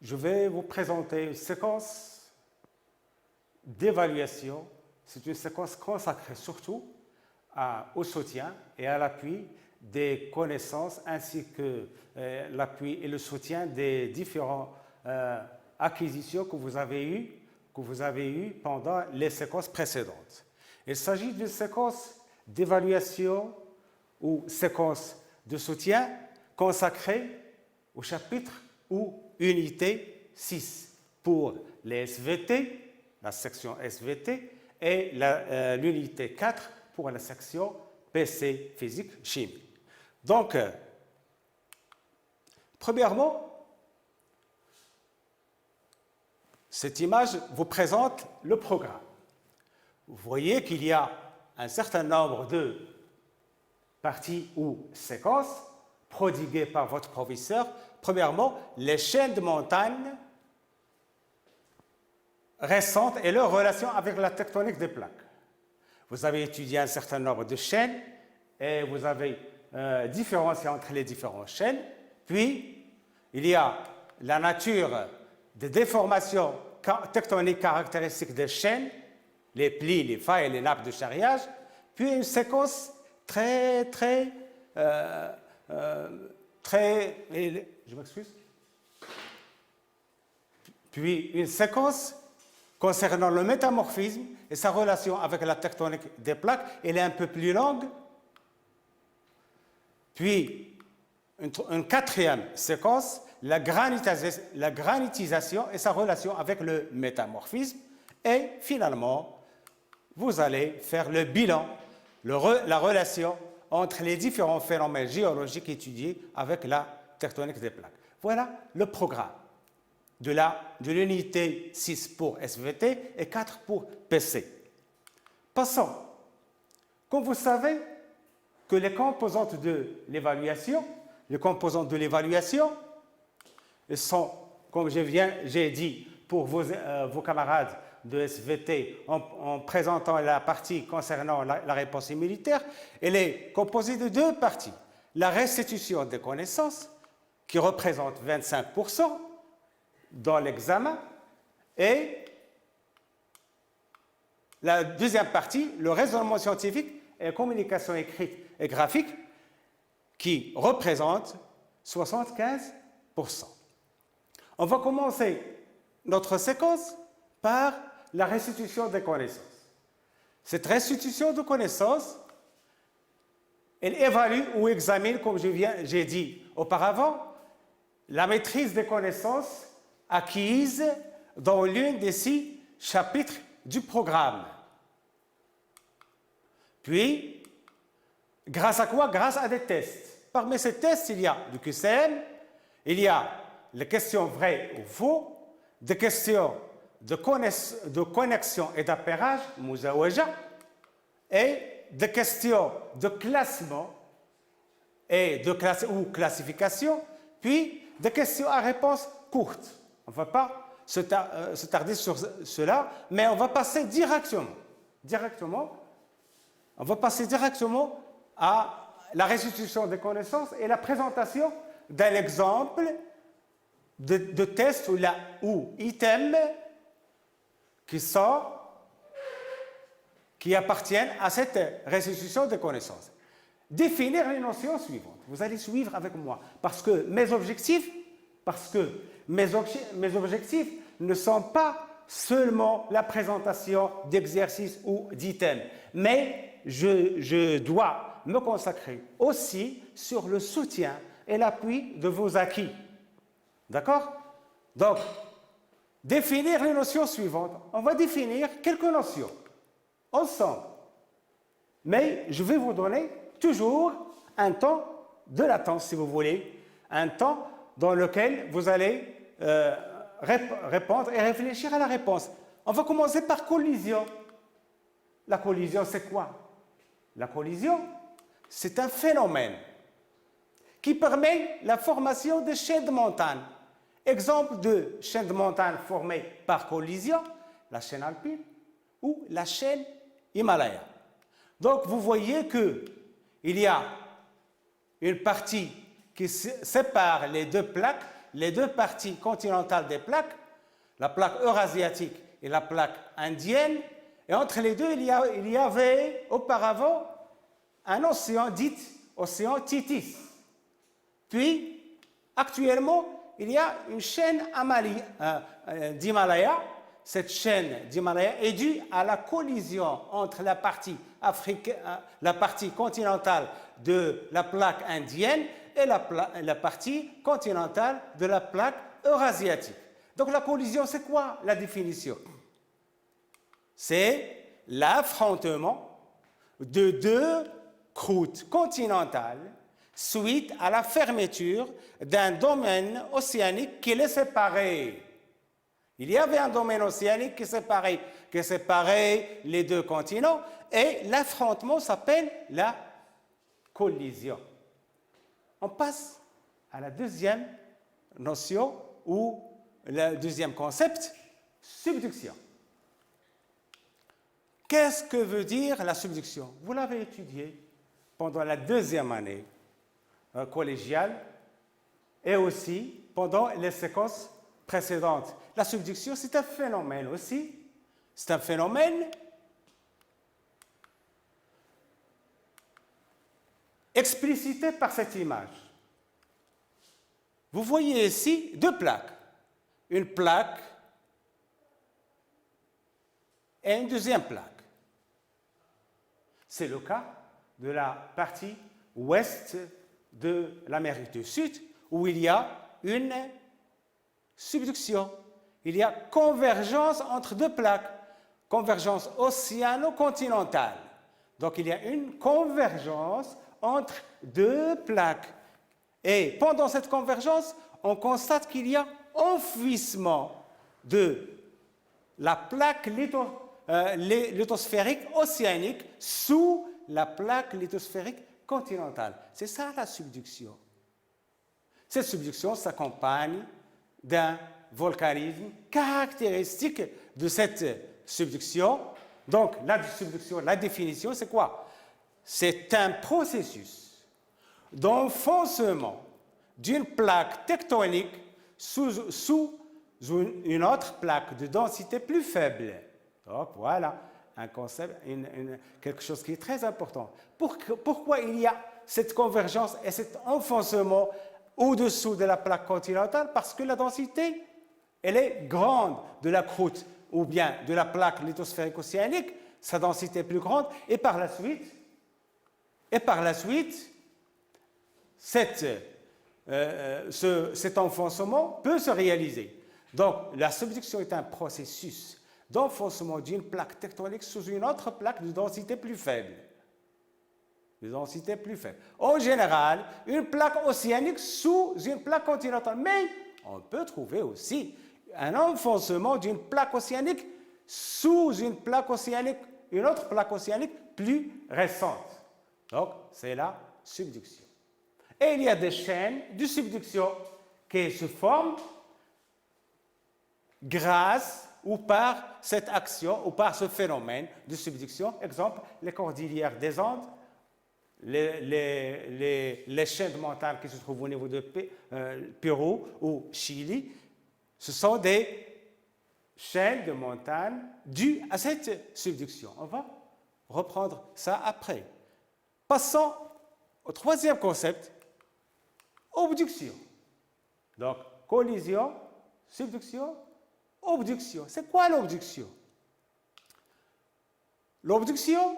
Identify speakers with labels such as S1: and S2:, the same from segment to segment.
S1: je vais vous présenter une séquence d'évaluation. C'est une séquence consacrée surtout au soutien et à l'appui des connaissances ainsi que l'appui et le soutien des différentes acquisitions que vous avez eues pendant les séquences précédentes. Il s'agit d'une séquence d'évaluation ou séquence de soutien consacrée au chapitre ou unité 6 pour les SVT, la section SVT, et l'unité 4 pour la section PC, physique, chimie. Donc, premièrement, cette image vous présente le programme. Vous voyez qu'il y a un certain nombre de parties ou séquences prodiguées par votre professeur. Premièrement, les chaînes de montagnes récentes et leur relation avec la tectonique des plaques. Vous avez étudié un certain nombre de chaînes et vous avez différencié entre les différentes chaînes. Puis, il y a la nature des déformations tectoniques caractéristiques des chaînes, les plis, les failles et les nappes de charriage. Puis, une séquence très, je m'excuse. Puis, une séquence concernant le métamorphisme et sa relation avec la tectonique des plaques, elle est un peu plus longue. Puis, une quatrième séquence, la granitisation et sa relation avec le métamorphisme. Et finalement, vous allez faire le bilan, la relation entre les différents phénomènes géologiques étudiés avec la tectonique des plaques. Voilà le programme de l'unité 6 pour SVT et 4 pour PC. Passons. Comme vous savez que les composantes de l'évaluation sont, comme j'ai dit pour vos camarades de SVT en présentant la partie concernant la réponse militaire, elle est composée de deux parties. La restitution des connaissances, qui représente 25% dans l'examen, et la deuxième partie, le raisonnement scientifique et communication écrite et graphique, qui représente 75%. On va commencer notre séquence par la restitution des connaissances. Cette restitution de connaissances, elle évalue ou examine, comme j'ai dit auparavant, la maîtrise des connaissances acquises dans l'une des 6 chapitres du programme. Puis, grâce à quoi? Grâce à des tests. Parmi ces tests, il y a du QCM, il y a les questions vraies ou faux, des questions de connexion et d'appairage, Muzawaja, et des questions de classement ou classification, puis des questions à réponse courte. On ne va pas se tarder sur cela, mais on va passer directement à la restitution des connaissances et la présentation d'un exemple de test ou item qui appartiennent à cette restitution des connaissances. Définir les notions suivantes. Vous allez suivre avec moi parce que mes objectifs ne sont pas seulement la présentation d'exercices ou d'items, mais je dois me consacrer aussi sur le soutien et l'appui de vos acquis. D'accord? Donc, définir les notions suivantes. On va définir quelques notions ensemble. Mais je vais vous donner toujours un temps de latence, si vous voulez, un temps dans lequel vous allez répondre et réfléchir à la réponse. On va commencer par collision. La collision, c'est quoi? La collision, c'est un phénomène qui permet la formation de chaînes de montagnes. Exemple de chaîne de montagne formée par collision, la chaîne alpine ou la chaîne Himalaya. Donc, vous voyez qu'il y a une partie qui sépare les deux plaques les deux parties continentales des plaques, la plaque eurasiatique et la plaque indienne, et entre les deux, il y avait auparavant un océan dit océan Tethys. Puis, actuellement, il y a une chaîne d'Himalaya. Cette chaîne d'Himalaya est due à la collision entre la partie continentale de la plaque indienne et la partie continentale de la plaque eurasiatique. Donc la collision, c'est quoi la définition? C'est l'affrontement de deux croûtes continentales suite à la fermeture d'un domaine océanique qui les séparait. Il y avait un domaine océanique qui séparait les deux continents et l'affrontement s'appelle la collision. On passe à la deuxième notion ou le deuxième concept, subduction. Qu'est-ce que veut dire la subduction? Vous l'avez étudié pendant la deuxième année collégiale et aussi pendant les séquences précédentes. La subduction, c'est un phénomène aussi. C'est un phénomène explicité par cette image. Vous voyez ici deux plaques. Une plaque et une deuxième plaque. C'est le cas de la partie ouest de l'Amérique du Sud, où il y a une subduction. Il y a convergence entre deux plaques, convergence océano-continentale. Donc il y a une convergence entre deux plaques. Et pendant cette convergence, on constate qu'il y a enfouissement de la plaque lithosphérique océanique sous la plaque lithosphérique continentale. C'est ça la subduction. Cette subduction s'accompagne d'un volcanisme caractéristique de cette subduction. Donc la subduction, la définition, c'est quoi? C'est un processus d'enfoncement d'une plaque tectonique sous une autre plaque de densité plus faible. Donc voilà un concept, quelque chose qui est très important. Pourquoi il y a cette convergence et cet enfoncement au-dessous de la plaque continentale? Parce que la densité, elle est grande de la croûte ou bien de la plaque lithosphérique océanique, sa densité est plus grande, et par la suite cet enfoncement peut se réaliser. Donc, la subduction est un processus d'enfoncement d'une plaque tectonique sous une autre plaque de densité plus faible. En général, une plaque océanique sous une plaque continentale. Mais on peut trouver aussi un enfoncement d'une plaque océanique sous une autre plaque océanique plus récente. Donc, c'est la subduction. Et il y a des chaînes de subduction qui se forment grâce ou par cette action ou par ce phénomène de subduction. Exemple, les cordillères des Andes, les chaînes de montagnes qui se trouvent au niveau de Pérou ou Chili, ce sont des chaînes de montagnes dues à cette subduction. On va reprendre ça après. Passons au troisième concept, obduction. Donc, collision, subduction, obduction. C'est quoi l'obduction? L'obduction,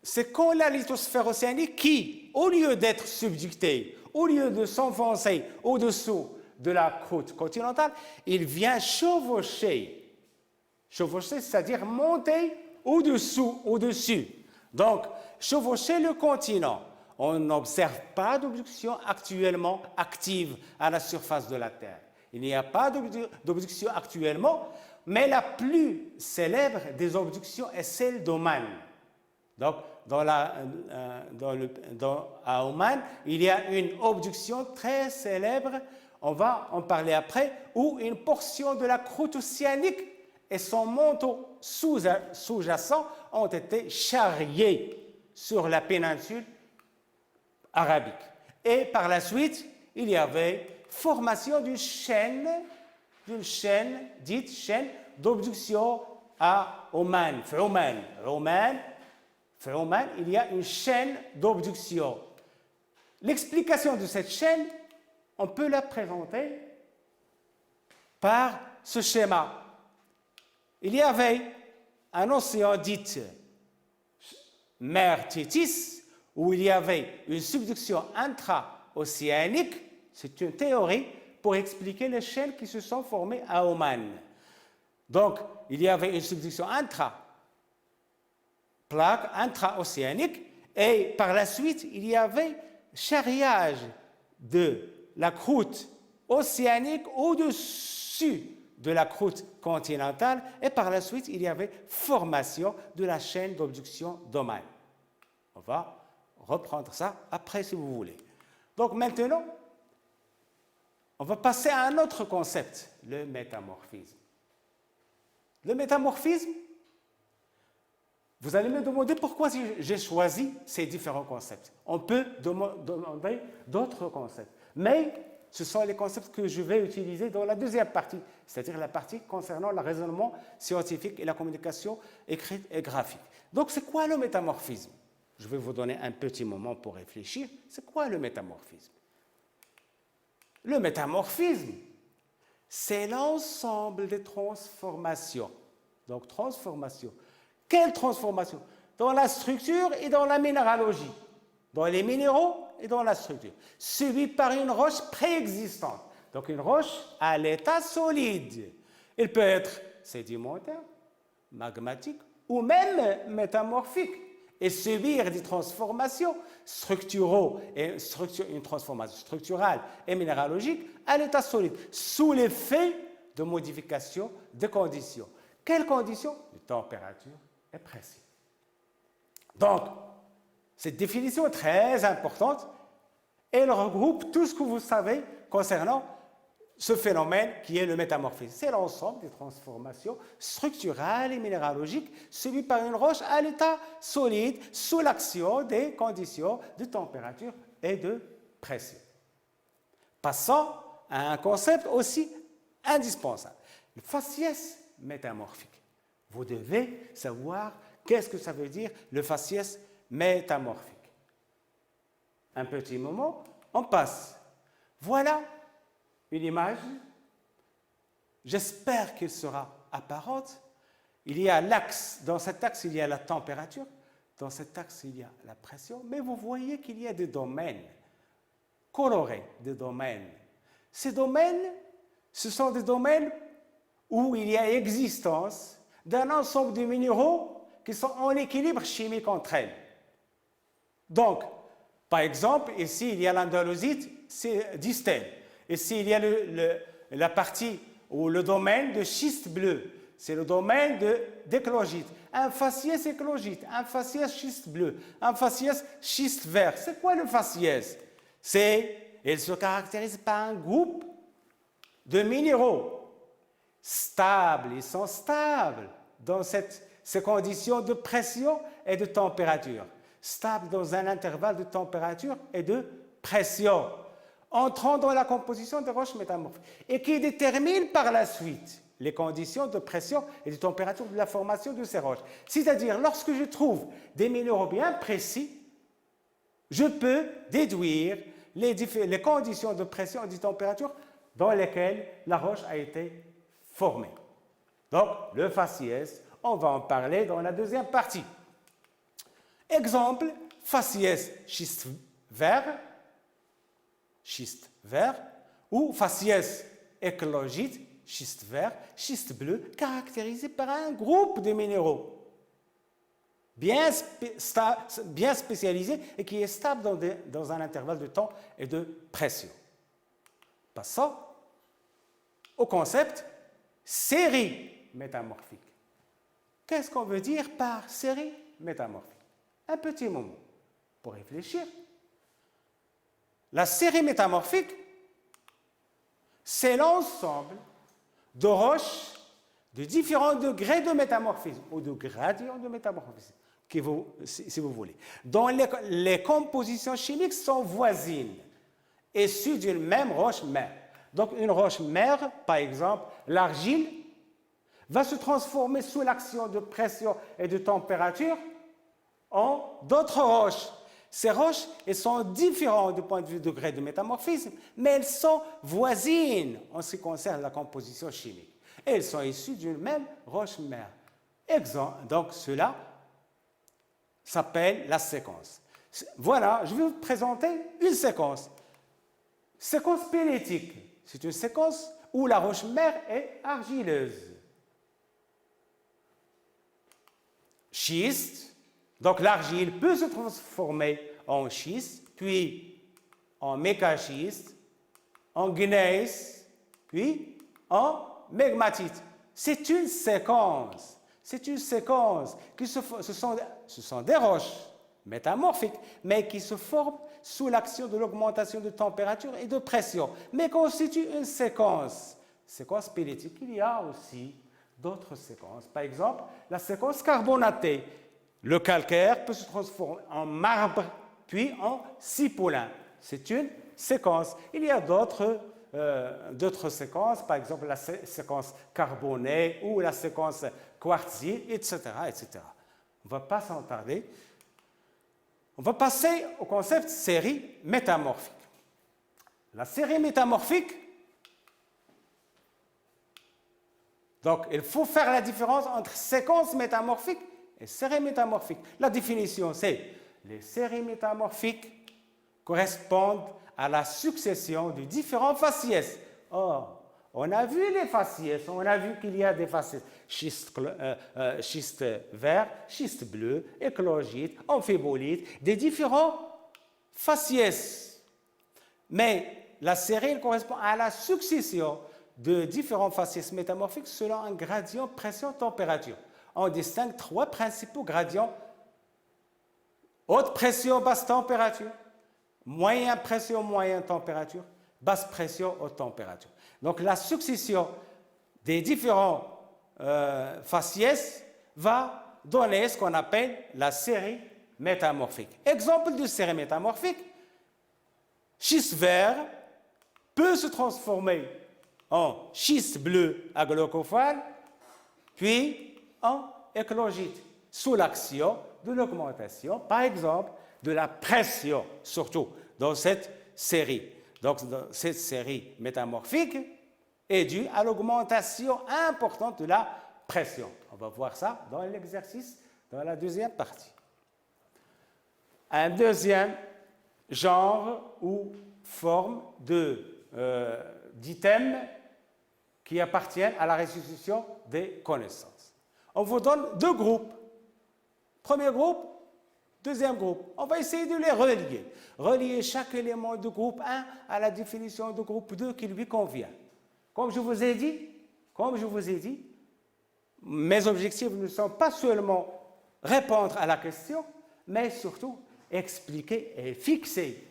S1: c'est quand la lithosphère océanique qui, au lieu d'être subductée, au lieu de s'enfoncer au-dessous de la croûte continentale, il vient chevaucher. Chevaucher, c'est-à-dire monter au-dessus. Donc, chevaucher le continent. On n'observe pas d'obduction actuellement active à la surface de la Terre. Il n'y a pas d'obduction actuellement, mais la plus célèbre des obductions est celle d'Oman. Donc, à Oman, il y a une obduction très célèbre, on va en parler après, où une portion de la croûte océanique et son manteau sous-jacent ont été charriés sur la péninsule arabique. Et par la suite, il y avait formation d'une chaîne dite chaîne d'obduction à Oman. Oman, il y a une chaîne d'obduction. L'explication de cette chaîne, on peut la présenter par ce schéma. Il y avait un océan dit mer Thétis, où il y avait une subduction intra-océanique. C'est une théorie pour expliquer les chaînes qui se sont formées à Oman. Donc, il y avait une subduction intra-océanique, et par la suite, il y avait charriage de la croûte océanique au-dessus de la croûte continentale, et par la suite, il y avait formation de la chaîne d'obduction d'Oman. On va reprendre ça après si vous voulez. Donc maintenant, on va passer à un autre concept, le métamorphisme. Le métamorphisme, vous allez me demander pourquoi j'ai choisi ces différents concepts. On peut demander d'autres concepts, mais ce sont les concepts que je vais utiliser dans la deuxième partie, c'est-à-dire la partie concernant le raisonnement scientifique et la communication écrite et graphique. Donc, c'est quoi le métamorphisme? Je vais vous donner un petit moment pour réfléchir. C'est quoi le métamorphisme? Le métamorphisme, c'est l'ensemble des transformations. Donc, transformation. Quelle transformation? Dans la structure et dans la minéralogie. Dans les minéraux et dans la structure. Suivi par une roche préexistante. Donc, une roche à l'état solide. Elle peut être sédimentaire, magmatique ou même métamorphique. Et subir des transformations une transformation structurale et minéralogique à l'état solide, sous l'effet de modification de conditions. Quelles conditions? De température et pression. Donc, cette définition est très importante. Elle regroupe tout ce que vous savez concernant ce phénomène qui est le métamorphisme. C'est l'ensemble des transformations structurales et minéralogiques subies par une roche à l'état solide sous l'action des conditions de température et de pression. Passons à un concept aussi indispensable, le faciès métamorphique. Vous devez savoir qu'est-ce que ça veut dire le faciès métamorphique. Un petit moment, on passe. Voilà une image, j'espère qu'elle sera apparente. Il y a l'axe, dans cet axe, il y a la température, dans cet axe, il y a la pression, mais vous voyez qu'il y a des domaines colorés, des domaines. Ces domaines, ce sont des domaines où il y a existence d'un ensemble de minéraux qui sont en équilibre chimique entre elles. Donc, par exemple, ici, il y a l'andalosite, c'est distel. Ici, il y a la partie ou le domaine de schiste bleu. C'est le domaine d'éclogite. Un faciès éclogite, un faciès schiste bleu, un faciès schiste vert. C'est quoi le faciès? Il se caractérise par un groupe de minéraux stables. Ils sont stables dans ces conditions de pression et de température. Stables dans un intervalle de température et de pression, entrant dans la composition des roches métamorphes et qui détermine par la suite les conditions de pression et de température de la formation de ces roches. C'est-à-dire, lorsque je trouve des minéraux bien précis, je peux déduire les conditions de pression et de température dans lesquelles la roche a été formée. Donc, le faciès, on va en parler dans la deuxième partie. Exemple, faciès schiste vert, ou faciès éclogite, schiste vert, schiste bleu, caractérisé par un groupe de minéraux bien spécialisé et qui est stable dans un intervalle de temps et de pression. Passons au concept série métamorphique. Qu'est-ce qu'on veut dire par série métamorphique? Un petit moment pour réfléchir. La série métamorphique, c'est l'ensemble de roches de différents degrés de métamorphisme ou de gradients de métamorphisme, si vous voulez, dont les compositions chimiques sont voisines, issues d'une même roche mère. Donc une roche mère, par exemple, l'argile, va se transformer sous l'action de pression et de température en d'autres roches. Ces roches, elles sont différentes du point de vue du degré de métamorphisme, mais elles sont voisines en ce qui concerne la composition chimique. Et elles sont issues d'une même roche mère. Exemple, donc cela s'appelle la séquence. Voilà, je vais vous présenter une séquence. Séquence pélétique, c'est une séquence où la roche mère est argileuse. Schiste, donc l'argile peut se transformer en schiste, puis en mécaschiste, en gneiss, puis en mégmatite. C'est une séquence. C'est une séquence. Ce sont des roches métamorphiques, mais qui se forment sous l'action de l'augmentation de température et de pression, mais constituent une séquence. Séquence pélétique, il y a aussi d'autres séquences. Par exemple, la séquence carbonatée. Le calcaire peut se transformer en marbre, puis en cipollin. C'est une séquence. Il y a d'autres séquences, par exemple la séquence carbonée ou la séquence quartzite, etc., etc. On ne va pas s'en tarder. On va passer au concept série métamorphique. La série métamorphique, donc il faut faire la différence entre séquence métamorphique et série métamorphique. La définition, c'est les séries métamorphiques correspondent à la succession de différents faciès. Or, on a vu les faciès, on a vu qu'il y a des faciès schiste vert, schiste bleu, éclogite, amphibolite, des différents faciès. Mais la série correspond à la succession de différents faciès métamorphiques selon un gradient pression-température. On distingue trois principaux gradients: haute pression, basse température; moyenne pression, moyenne température; basse pression, haute température. Donc la succession des différents faciès va donner ce qu'on appelle la série métamorphique. Exemple de série métamorphique: schiste vert peut se transformer en schiste bleu aglocophale, puis en éclogite, sous l'action de l'augmentation, par exemple, de la pression, surtout dans cette série. Donc, cette série métamorphique est due à l'augmentation importante de la pression. On va voir ça dans l'exercice, dans la deuxième partie. Un deuxième genre ou forme d'items qui appartiennent à la restitution des connaissances. On vous donne deux groupes. Premier groupe, deuxième groupe. On va essayer de les relier. Relier chaque élément du groupe 1 à la définition du groupe 2 qui lui convient. Comme je vous ai dit, mes objectifs ne sont pas seulement répondre à la question, mais surtout expliquer et fixer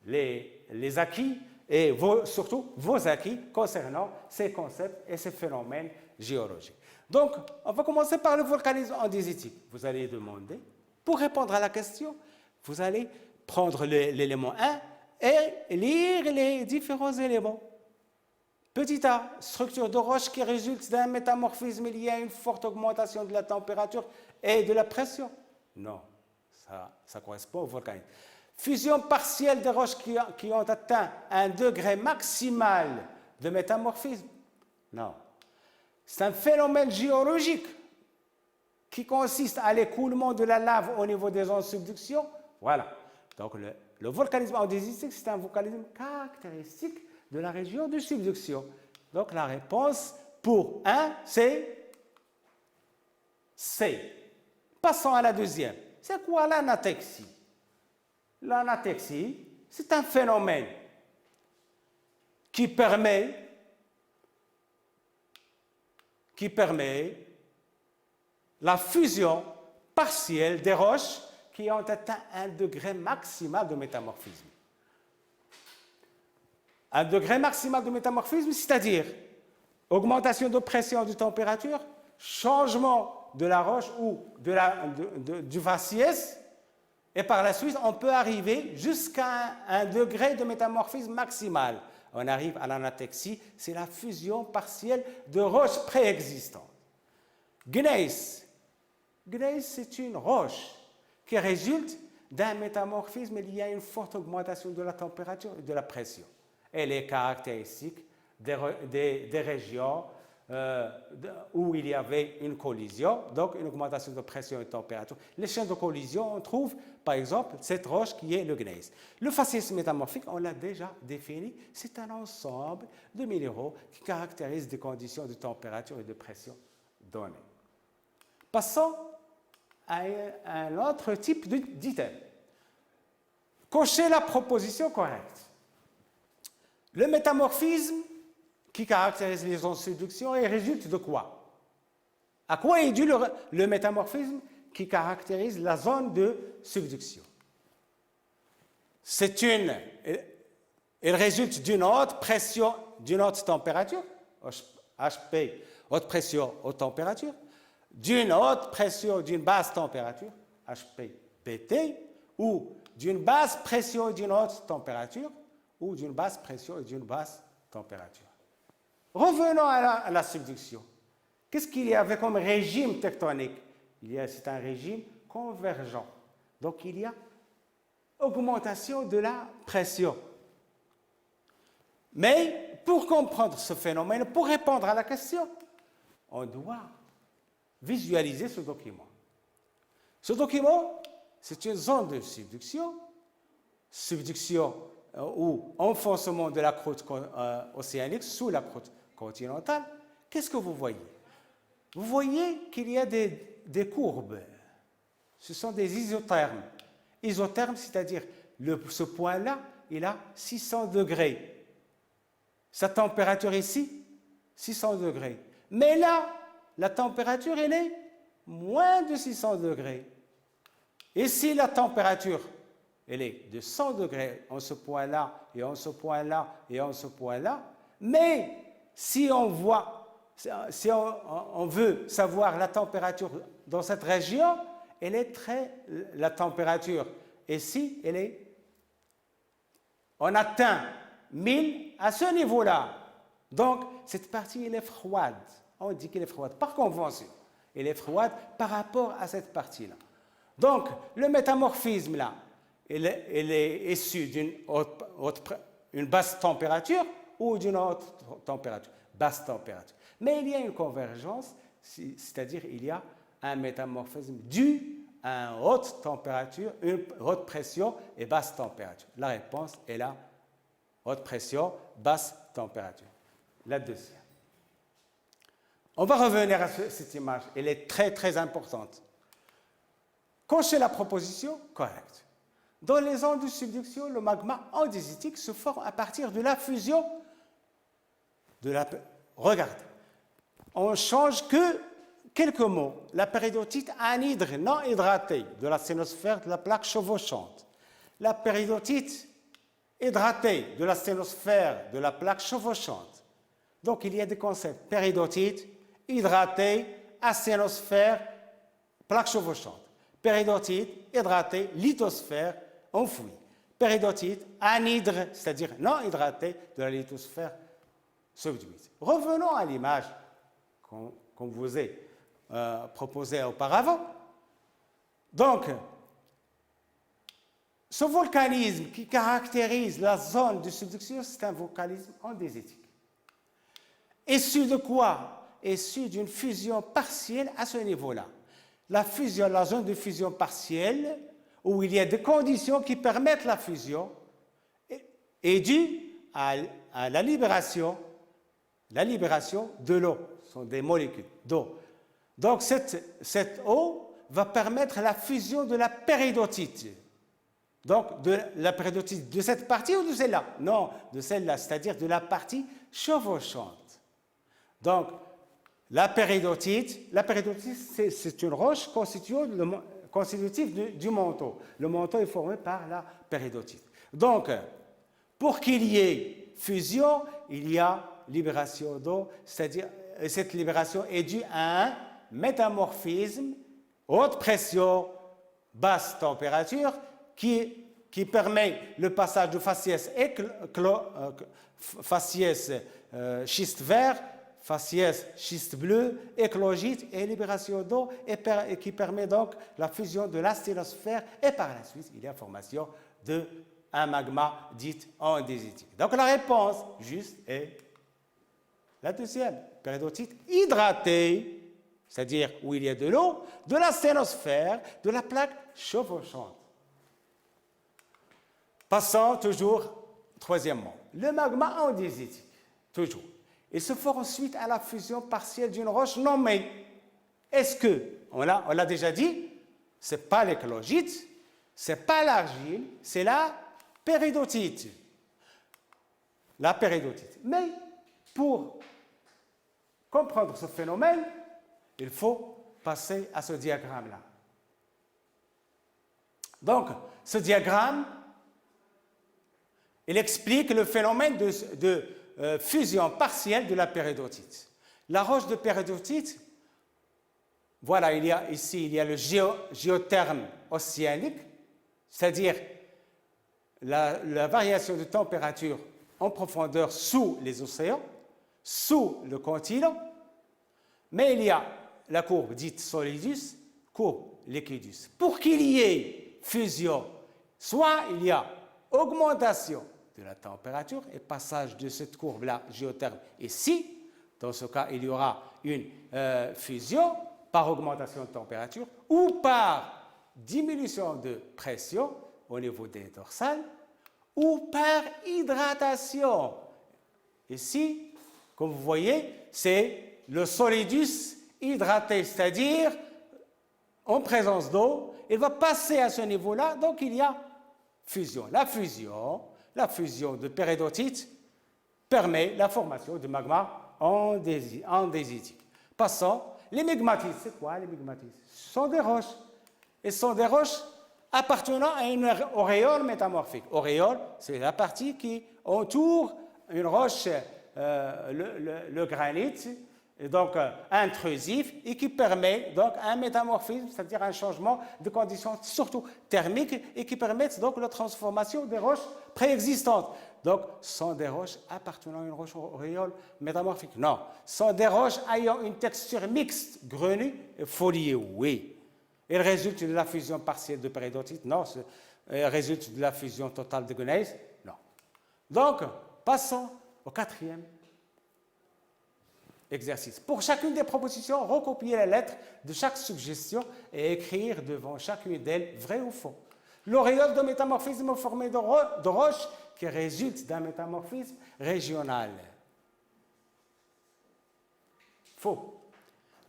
S1: les acquis et surtout vos acquis concernant ces concepts et ces phénomènes géologiques. Donc, on va commencer par le volcanisme andésitique. Vous allez demander, pour répondre à la question, vous allez prendre l'élément 1 et lire les différents éléments. Petit a, structure de roche qui résulte d'un métamorphisme lié à une forte augmentation de la température et de la pression. Non, ça correspond au volcanisme. Fusion partielle des roches qui ont atteint un degré maximal de métamorphisme. Non. C'est un phénomène géologique qui consiste à l'écoulement de la lave au niveau des zones de subduction. Voilà. Donc, le volcanisme andésitique, c'est un volcanisme caractéristique de la région de subduction. Donc, la réponse pour 1, c'est C. Passons à la deuxième. C'est quoi l'anatexie? L'anatexie, c'est un phénomène qui permet la fusion partielle des roches qui ont atteint un degré maximal de métamorphisme. Un degré maximal de métamorphisme, c'est-à-dire augmentation de pression et de température, changement de la roche ou du faciès, et par la suite, on peut arriver jusqu'à un degré de métamorphisme maximal. on arrive à l'anatexie, c'est la fusion partielle de roches préexistantes. Gneiss, c'est une roche qui résulte d'un métamorphisme lié à une forte augmentation de la température et de la pression. Elle est caractéristique des régions où il y avait une collision, donc une augmentation de pression et de température. Les chaînes de collision, on trouve par exemple cette roche qui est le gneiss. Le faciès métamorphique, on l'a déjà défini, c'est un ensemble de minéraux qui caractérisent des conditions de température et de pression données. Passons à un autre type d'item. Cochez la proposition correcte. Le métamorphisme qui caractérise les zones de subduction et résulte de quoi? À quoi est dû le métamorphisme qui caractérise la zone de subduction? Il résulte d'une haute pression, d'une haute température, HP, haute pression, haute température, d'une haute pression, d'une basse température, HP, PT, ou d'une basse pression et d'une haute température, ou d'une basse pression et d'une basse température. Revenons à la subduction. Qu'est-ce qu'il y avait comme régime tectonique? C'est un régime convergent. Donc, il y a augmentation de la pression. Mais, pour comprendre ce phénomène, pour répondre à la question, on doit visualiser ce document. Ce document, c'est une zone de subduction ou enfoncement de la croûte océanique sous la croûte continentale. Qu'est-ce que vous voyez? Vous voyez qu'il y a des courbes. Ce sont des isothermes. Isotherme, c'est-à-dire ce point-là, il a 600 degrés. Sa température ici, 600 degrés. Mais là, la température, elle est moins de 600 degrés. Et si la température, elle est de 100 degrés en ce point-là, et en ce point-là, et en ce point-là, mais si on veut savoir la température dans cette région, la température ici, on atteint 1000 à ce niveau-là. Donc, cette partie, elle est froide. On dit qu'elle est froide par convention. Elle est froide par rapport à cette partie-là. Donc, le métamorphisme, là, il est issu d'une basse température ou d'une haute température, basse température. Mais il y a une convergence, c'est-à-dire il y a un métamorphisme dû à une haute température, une haute pression et basse température. La réponse est là, haute pression, basse température. La deuxième. On va revenir à cette image, elle est très très importante. Cochez la proposition correcte. Dans les zones de subduction, le magma andésitique se forme à partir de la fusion Regardez, on change que quelques mots. La péridotite anhydre non hydratée de la sténosphère de la plaque chevauchante. La péridotite hydratée de la sténosphère de la plaque chevauchante. Donc, il y a des concepts. Péridotite, hydratée, asténosphère, plaque chevauchante. Péridotite, hydratée, lithosphère, enfouie. Péridotite, anhydre, c'est-à-dire non hydratée de la lithosphère subduite. Revenons à l'image qu'on vous a proposée auparavant. Donc, ce volcanisme qui caractérise la zone de subduction, c'est un volcanisme andésitique. Issu de quoi? Issu d'une fusion partielle à ce niveau-là. La zone de fusion partielle, où il y a des conditions qui permettent la fusion, est due à la libération de l'eau. Ce sont des molécules d'eau. Donc, cette eau va permettre la fusion de la péridotite. Donc, de la péridotite de cette partie ou de celle-là? Non, de celle-là, c'est-à-dire de la partie chevauchante. Donc, la péridotite, c'est une roche constitutive du manteau. Le manteau est formé par la péridotite. Donc, pour qu'il y ait fusion, il y a libération d'eau, c'est-à-dire cette libération est due à un métamorphisme, haute pression, basse température, qui qui permet le passage de faciès, faciès schiste vert, faciès schiste bleu, éclogite et libération d'eau, et qui permet donc la fusion de la sténosphère, et par la suite, il y a formation d'un magma dit andésitique. Donc la réponse juste est la deuxième, péridotite hydratée, c'est-à-dire où il y a de l'eau, de la sténosphère, de la plaque chevauchante. Passons toujours, troisièmement, le magma andésitique, toujours. Il se forme ensuite à la fusion partielle d'une roche nommée. Est-ce que, on l'a déjà dit, ce n'est pas l'éclogite, ce n'est pas l'argile, c'est la péridotite. La péridotite. Mais pour comprendre ce phénomène, il faut passer à ce diagramme-là. Donc, ce diagramme, il explique le phénomène de fusion partielle de la péridotite. La roche de péridotite, voilà, ici, il y a le géotherme océanique, c'est-à-dire la variation de température en profondeur sous les océans, sous le continent, mais il y a la courbe dite solidus, courbe liquidus. Pour qu'il y ait fusion, soit il y a augmentation de la température et passage de cette courbe-là, géotherme, ici, dans ce cas, il y aura une fusion par augmentation de température ou par diminution de pression au niveau des dorsales ou par hydratation. Ici, comme vous voyez, c'est le solidus hydraté, c'est-à-dire en présence d'eau, il va passer à ce niveau-là, donc il y a fusion. La fusion de péridotite permet la formation de magma andésitique. Passons, les mégmatites, c'est quoi les mégmatites? Ce sont des roches. Et ce sont des roches appartenant à une auréole métamorphique. Auréole, c'est la partie qui entoure une roche, le granit, et donc intrusif, et qui permet donc un métamorphisme, c'est-à-dire un changement de conditions surtout thermiques, et qui permettent donc la transformation des roches préexistantes. Donc, ce sont des roches appartenant à une roche auréole métamorphique. Non, ce sont des roches ayant une texture mixte, grenue et foliée, oui. Il résulte de la fusion partielle de péridotite? Non. Il résulte de la fusion totale de gneiss? Non. Donc, passons au quatrième exercice. Pour chacune des propositions, recopier les lettres de chaque suggestion et écrire devant chacune d'elles vrai ou faux. L'auréole de métamorphisme formée de roches qui résulte d'un métamorphisme régional. Faux.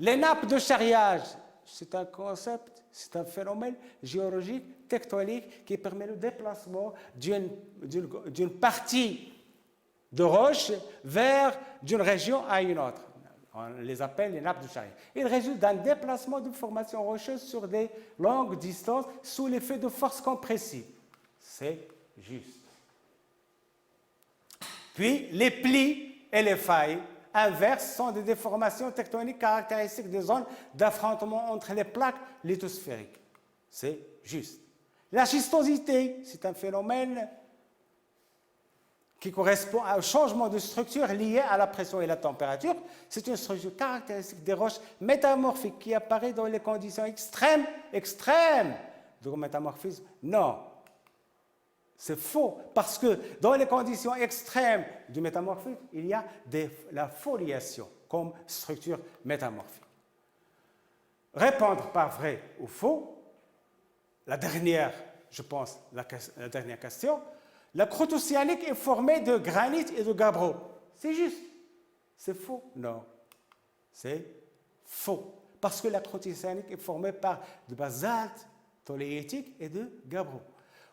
S1: Les nappes de charriage, c'est un concept, c'est un phénomène géologique, tectonique, qui permet le déplacement d'une partie de roche vers d'une région à une autre. On les appelle les nappes de charriage. Il résulte d'un déplacement de formations rocheuses sur des longues distances sous l'effet de forces compressives. C'est juste. Puis, les plis et les failles inverses sont des déformations tectoniques caractéristiques des zones d'affrontement entre les plaques lithosphériques. C'est juste. La schistosité, c'est un phénomène qui correspond au changement de structure lié à la pression et la température. C'est une structure caractéristique des roches métamorphiques qui apparaît dans les conditions extrêmes de métamorphisme. Non, c'est faux, parce que dans les conditions extrêmes du métamorphisme, il y a la foliation comme structure métamorphique. Répondre par vrai ou faux, la dernière, je pense, la dernière question. La croûte océanique est formée de granit et de gabbro. C'est juste. C'est faux? Non. C'est faux. Parce que la croûte océanique est formée par de basalte tholéitique et de gabbro.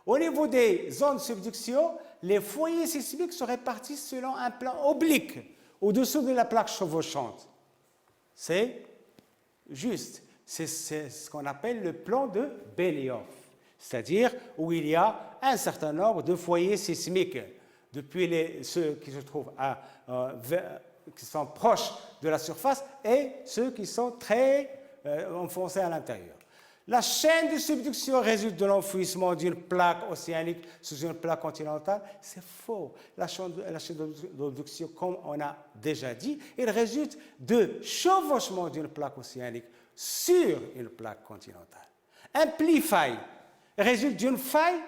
S1: Au niveau des zones de subduction, les foyers sismiques se répartissent selon un plan oblique au-dessous de la plaque chevauchante. C'est juste. C'est ce qu'on appelle le plan de Benioff. C'est-à-dire où il y a un certain nombre de foyers sismiques, depuis ceux qui se trouvent qui sont proches de la surface et ceux qui sont très enfoncés à l'intérieur. La chaîne de subduction résulte de l'enfouissement d'une plaque océanique sous une plaque continentale. C'est faux. La chaîne de subduction, comme on a déjà dit, elle résulte de chevauchement d'une plaque océanique sur une plaque continentale. Un pli-faille résulte d'une faille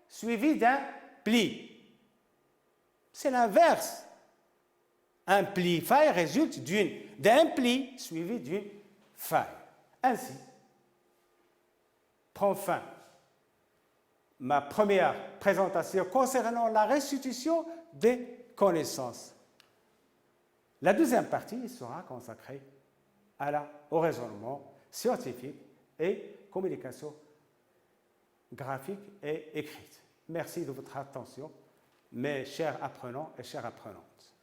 S1: suivie d'un pli. C'est l'inverse. Un pli-faille résulte d'un pli suivi d'une faille. Ainsi, prend fin ma première présentation concernant la restitution des connaissances. La deuxième partie sera consacrée au raisonnement scientifique et communication graphique et écrite. Merci de votre attention, mes chers apprenants et chères apprenantes.